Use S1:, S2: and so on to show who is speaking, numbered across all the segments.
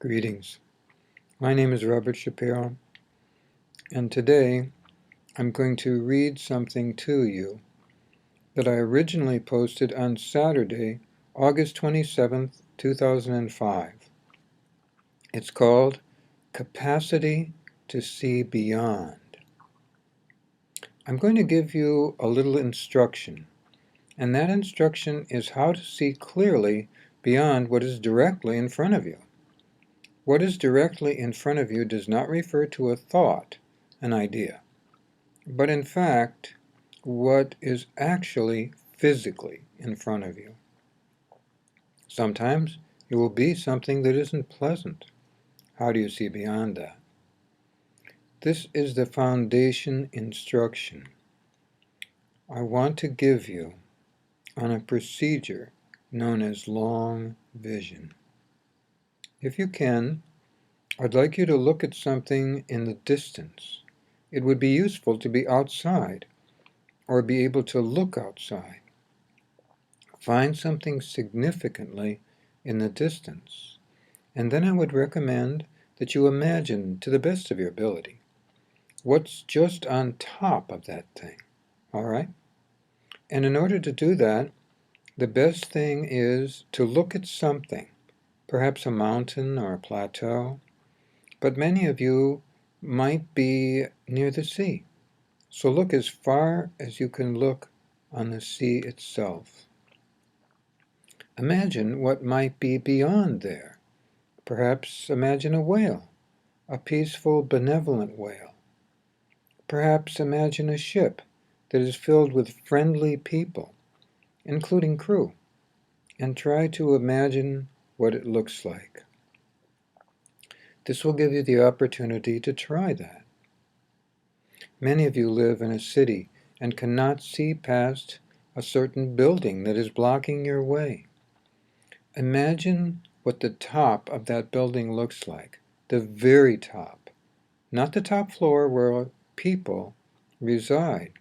S1: Greetings. My name is Robert Shapiro, and today I'm going to read something to you that I originally posted on Saturday, August 27th, 2005. It's called Capacity to See Beyond. I'm going to give you a little instruction, and that instruction is how to see clearly beyond what is directly in front of you. What is directly in front of you does not refer to a thought, an idea, but in fact, what is actually physically in front of you. Sometimes it will be something that isn't pleasant. How do you see beyond that? This is the foundation instruction I want to give you on a procedure known as long vision. If you can, I'd like you to look at something in the distance. It would be useful to be outside or be able to look outside. Find something significantly in the distance, and then I would recommend that you imagine, to the best of your ability, what's just on top of that thing, all right? And in order to do that, the best thing is to look at something, perhaps a mountain or a plateau, but many of you might be near the sea, so look as far as you can look on the sea itself. Imagine what might be beyond there. Perhaps imagine a whale, a peaceful, benevolent whale. Perhaps imagine a ship that is filled with friendly people, including crew, and try to imagine what it looks like. This will give you the opportunity to try that. Many of you live in a city and cannot see past a certain building that is blocking your way. Imagine what the top of that building looks like, the very top, not the top floor where people reside,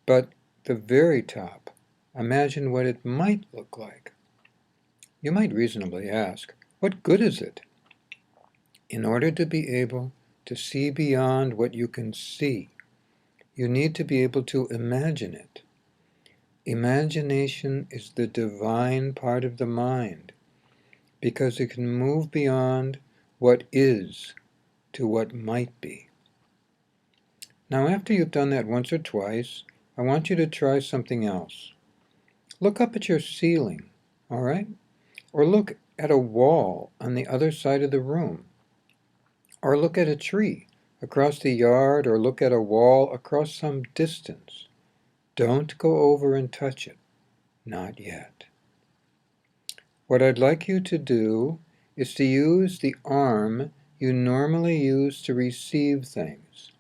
S1: but the very top. Imagine what it might look like. You might reasonably ask, what good is it? In order to be able to see beyond what you can see, you need to be able to imagine it. Imagination is the divine part of the mind, because it can move beyond what is to what might be. Now, after you've done that once or twice, I want you to try something else. Look up at your ceiling, all right? Or look at a wall on the other side of the room. Or look at a tree across the yard, or look at a wall across some distance. Don't go over and touch it. Not yet. What I'd like you to do is to use the arm you normally use to receive things.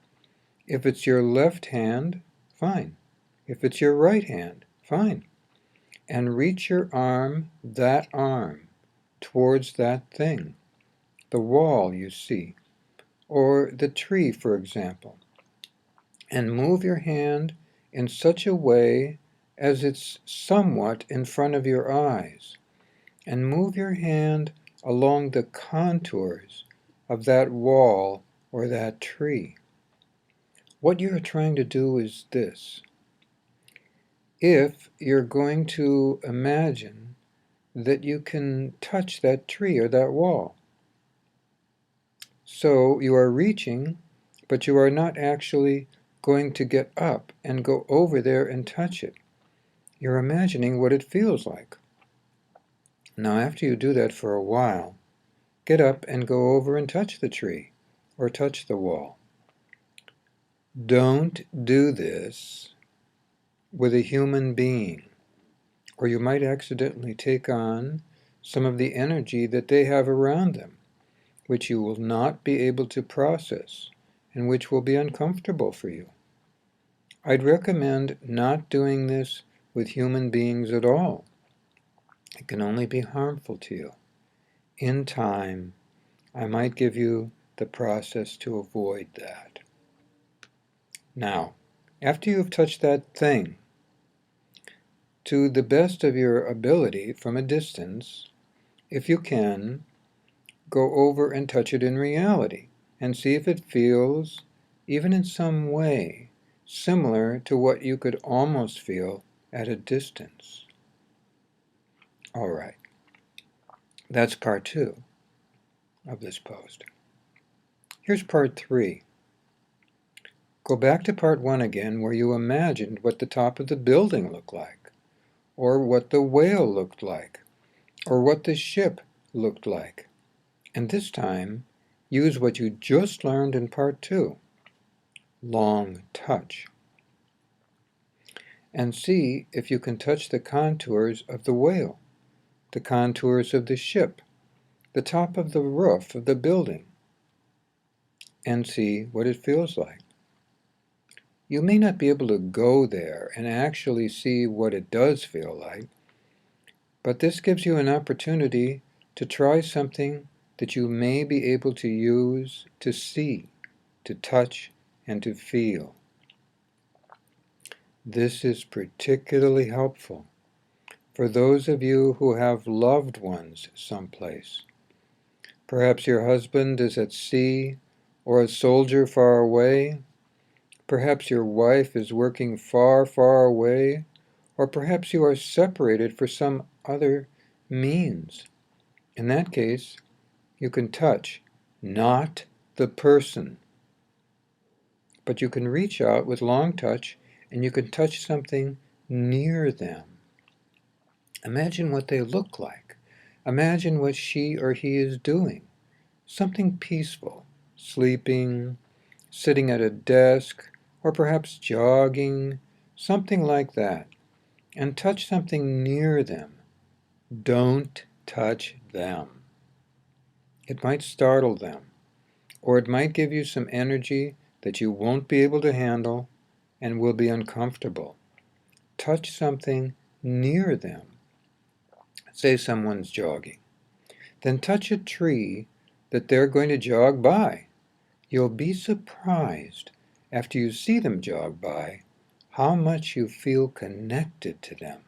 S1: If it's your left hand, fine. If it's your right hand, fine. And reach your arm, that arm, towards that thing, the wall you see, or the tree, for example. And move your hand in such a way as it's somewhat in front of your eyes. And move your hand along the contours of that wall or that tree. What you're trying to do is this. If you're going to imagine that you can touch that tree or that wall. So you are reaching, but you are not actually going to get up and go over there and touch it. You're imagining what it feels like. Now, after you do that for a while, get up and go over and touch the tree or touch the wall. Don't do this with a human being, or you might accidentally take on some of the energy that they have around them, which you will not be able to process and which will be uncomfortable for you. I'd recommend not doing this with human beings at all. It can only be harmful to you. In time, I might give you the process to avoid that. Now, after you've touched that thing, to the best of your ability from a distance, if you can, go over and touch it in reality and see if it feels, even in some way, similar to what you could almost feel at a distance. All right, that's part 2 of this post. Here's part 3. Go back to part 1 again, where you imagined what the top of the building looked like, or what the whale looked like, or what the ship looked like. And this time, use what you just learned in part 2, long touch. And see if you can touch the contours of the whale, the contours of the ship, the top of the roof of the building, and see what it feels like. You may not be able to go there and actually see what it does feel like, but this gives you an opportunity to try something that you may be able to use to see, to touch, and to feel. This is particularly helpful for those of you who have loved ones someplace. Perhaps your husband is at sea or a soldier far away. Perhaps your wife is working far, far away, or perhaps you are separated for some other means. In that case, you can touch, not the person, but you can reach out with long touch and you can touch something near them. Imagine what they look like. Imagine what she or he is doing. Something peaceful, sleeping, sitting at a desk, or perhaps jogging, something like that. And touch something near them. Don't touch them. It might startle them, or it might give you some energy that you won't be able to handle and will be uncomfortable. Touch something near them. Say someone's jogging. Then touch a tree that they're going to jog by. You'll be surprised, after you see them jog by, how much you feel connected to them.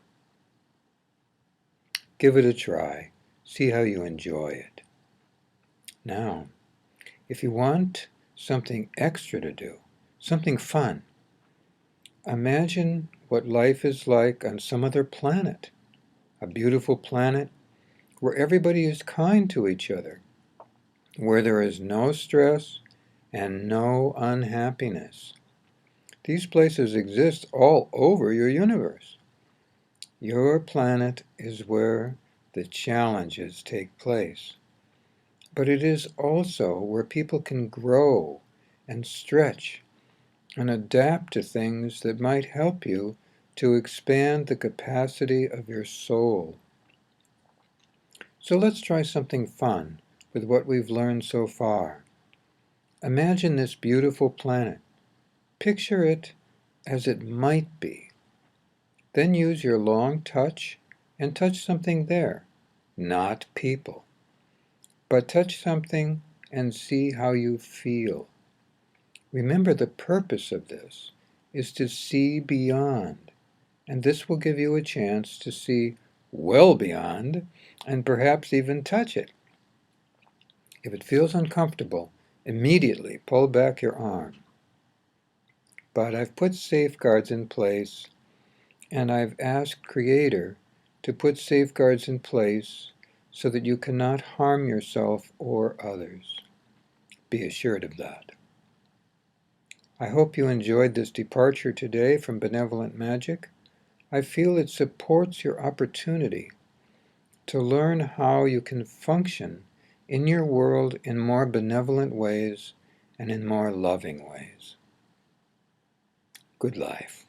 S1: Give it a try. See how you enjoy it. Now, if you want something extra to do, something fun, imagine what life is like on some other planet. A beautiful planet where everybody is kind to each other, where there is no stress and no unhappiness. These places exist all over your universe. Your planet is where the challenges take place. But it is also where people can grow and stretch and adapt to things that might help you to expand the capacity of your soul. So let's try something fun with what we've learned so far. Imagine this beautiful planet. Picture it as it might be. Then use your long touch and touch something there, not people. But touch something and see how you feel. Remember, the purpose of this is to see beyond, and this will give you a chance to see well beyond and perhaps even touch it. If it feels uncomfortable, immediately pull back your arm. But I've put safeguards in place, and I've asked Creator to put safeguards in place so that you cannot harm yourself or others. Be assured of that. I hope you enjoyed this departure today from Benevolent Magic. I feel it supports your opportunity to learn how you can function in your world in more benevolent ways and in more loving ways. Good life.